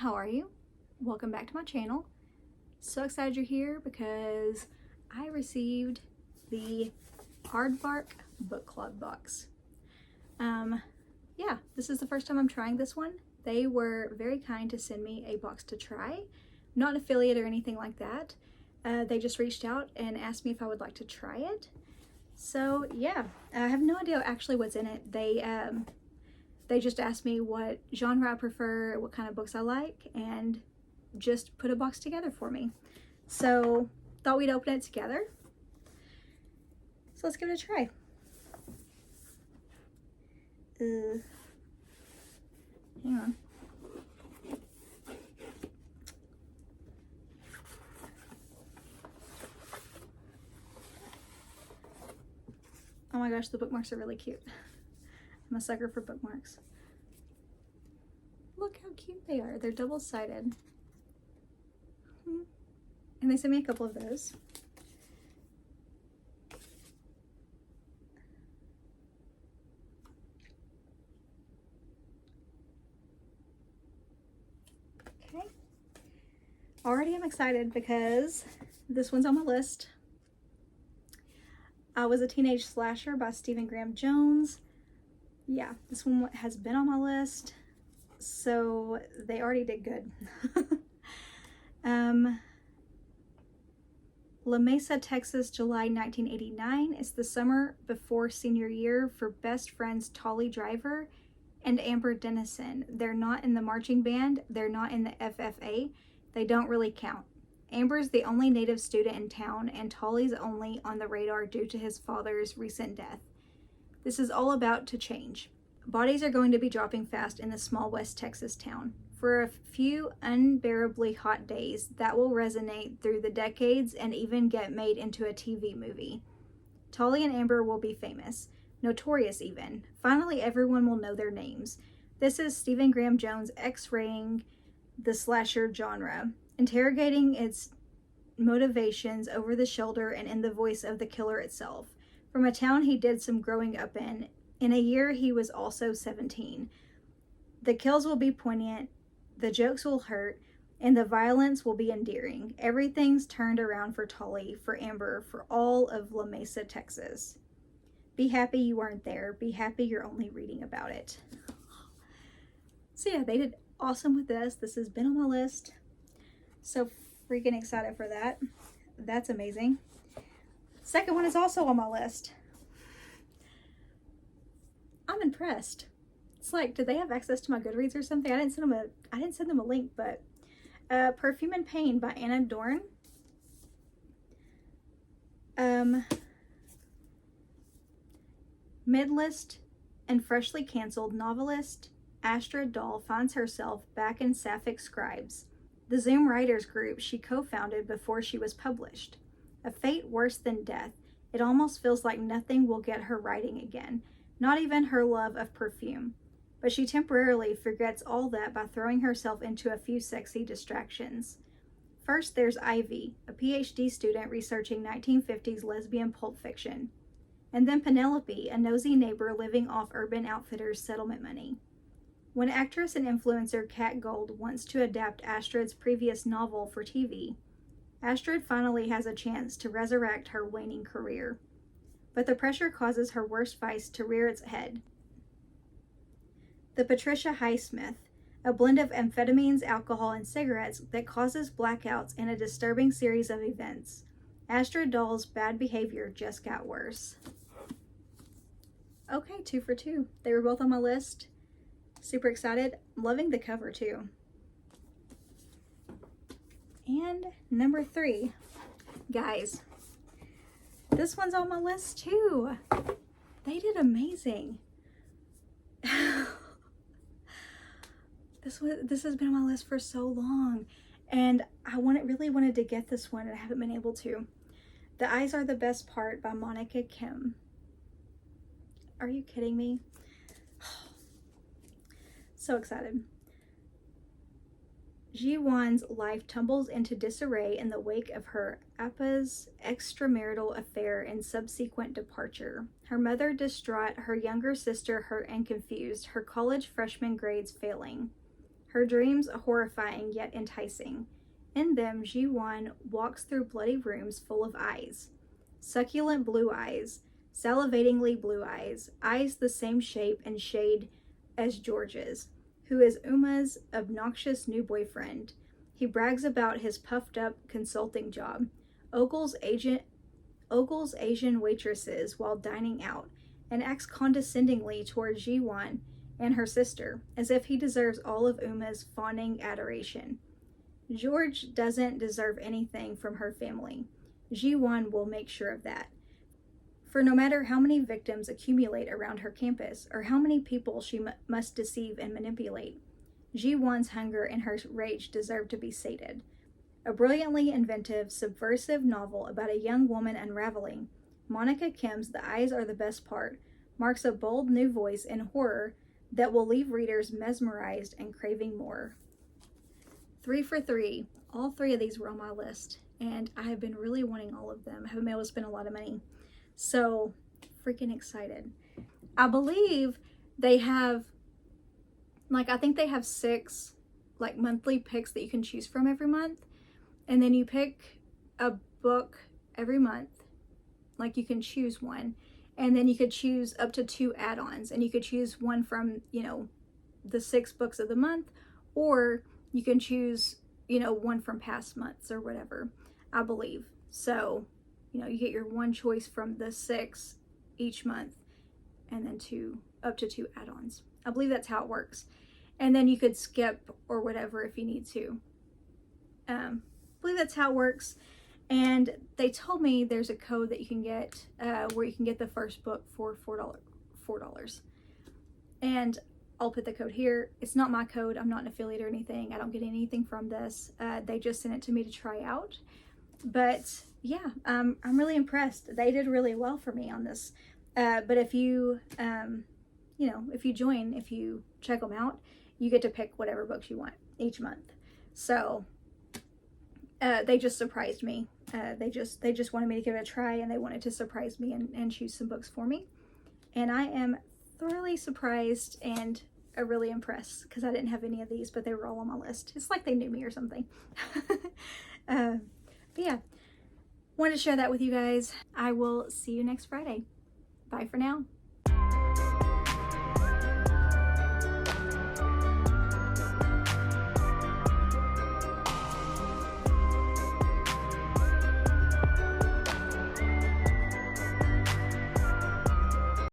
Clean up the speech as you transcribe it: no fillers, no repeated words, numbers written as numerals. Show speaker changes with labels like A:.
A: how are you? Welcome back to my channel. So excited you're here because I received the Aardvark Book Club Box. Yeah, this is the first time I'm trying this one. They were very kind to send me a box to try. I'm not an affiliate or anything like that. They just reached out and asked me if I would like to try it. So yeah, I have no idea actually what's in it. They just asked me what genre I prefer, what kind of books I like, and just put a box together for me. So thought we'd open it together. So let's give it a try. Hang on. Oh my gosh, the bookmarks are really cute. I'm a sucker for bookmarks. Look how cute they are. They're double-sided. And they sent me a couple of those. Okay. Already I'm excited because this one's on my list. I Was a Teenage Slasher by Stephen Graham Jones. Yeah, this one has been on my list, so they already did good. La Mesa, Texas, July 1989 is the summer before senior year for best friends Tolly Driver and Amber Dennison. They're not in the marching band, they're not in the FFA, they don't really count. Amber's the only native student in town, and Tolly's only on the radar due to his father's recent death. This is all about to change. Bodies are going to be dropping fast in this small West Texas town. For a few unbearably hot days, that will resonate through the decades and even get made into a TV movie. Tolly and Amber will be famous, notorious even. Finally, everyone will know their names. This is Stephen Graham Jones X-raying the slasher genre, interrogating its motivations over the shoulder and in the voice of the killer itself. From a town he did some growing up in a year he was also 17. The kills will be poignant, the jokes will hurt, and the violence will be endearing. Everything's turned around for Tolly, for Amber, for all of La Mesa, Texas. Be happy you weren't there. Be happy you're only reading about it. So yeah, they did awesome with this. This has been on my list. So freaking excited for that. That's amazing. Second one is also on my list. I'm impressed. It's like, did they have access to my Goodreads or something? I didn't send them a link, but Perfume and Pain by Anna Dorn. Midlist and freshly canceled novelist Astrid Dahl finds herself back in Sapphic Scribes, the Zoom writers group she co-founded before she was published. A fate worse than death. It almost feels like nothing will get her writing again, not even her love of perfume. But she temporarily forgets all that by throwing herself into a few sexy distractions. First, there's Ivy, a PhD student researching 1950s lesbian pulp fiction. And then Penelope, a nosy neighbor living off Urban Outfitters' settlement money. When actress and influencer Kat Gold wants to adapt Astrid's previous novel for TV, Astrid finally has a chance to resurrect her waning career. But the pressure causes her worst vice to rear its head. The Patricia Highsmith, a blend of amphetamines, alcohol, and cigarettes that causes blackouts in a disturbing series of events. Astrid Dahl's bad behavior just got worse. Okay, 2 for 2. They were both on my list. Super excited. Loving the cover too. And number 3. Guys, this one's on my list too. They did amazing. This has been on my list for so long, and I really wanted to get this one, and I haven't been able to. The Eyes Are the Best Part by Monika Kim. Are you kidding me? So excited. Ji-won's life tumbles into disarray in the wake of her Appa's extramarital affair and subsequent departure. Her mother distraught, her younger sister hurt and confused, her college freshman grades failing. Her dreams horrifying yet enticing. In them, Ji-won walks through bloody rooms full of eyes. Succulent blue eyes, salivatingly blue eyes, eyes the same shape and shade as George's, who is Uma's obnoxious new boyfriend. He brags about his puffed-up consulting job, ogles Asian waitresses while dining out, and acts condescendingly toward Ji-won and her sister, as if he deserves all of Uma's fawning adoration. George doesn't deserve anything from her family. Ji-won will make sure of that. For no matter how many victims accumulate around her campus, or how many people she must deceive and manipulate, Ji-won's hunger and her rage deserve to be sated. A brilliantly inventive, subversive novel about a young woman unraveling, Monika Kim's The Eyes Are the Best Part marks a bold new voice in horror that will leave readers mesmerized and craving more. 3 for 3. All 3 of these were on my list, and I have been really wanting all of them. I haven't been able to spend a lot of money. So, freaking excited. I believe they have, I think they have 6, monthly picks that you can choose from every month. And then you pick a book every month. You can choose one. And then you could choose up to 2 add-ons. And you could choose one from, the 6 books of the month. Or you can choose, one from past months or whatever, I believe. So, you get your one choice from the 6 each month, and then up to 2 add-ons. I believe that's how it works. And then you could skip or whatever if you need to. I believe that's how it works. And they told me there's a code that you can get where you can get the first book for $4. And I'll put the code here. It's not my code. I'm not an affiliate or anything. I don't get anything from this. They just sent it to me to try out. But yeah, I'm really impressed. They did really well for me on this. But if you, if you check them out, you get to pick whatever books you want each month. So they just surprised me. They just wanted me to give it a try, and they wanted to surprise me and choose some books for me. And I am thoroughly surprised and really impressed, because I didn't have any of these, but they were all on my list. It's like they knew me or something. But yeah, wanted to share that with you guys. I will see you next Friday. Bye for now.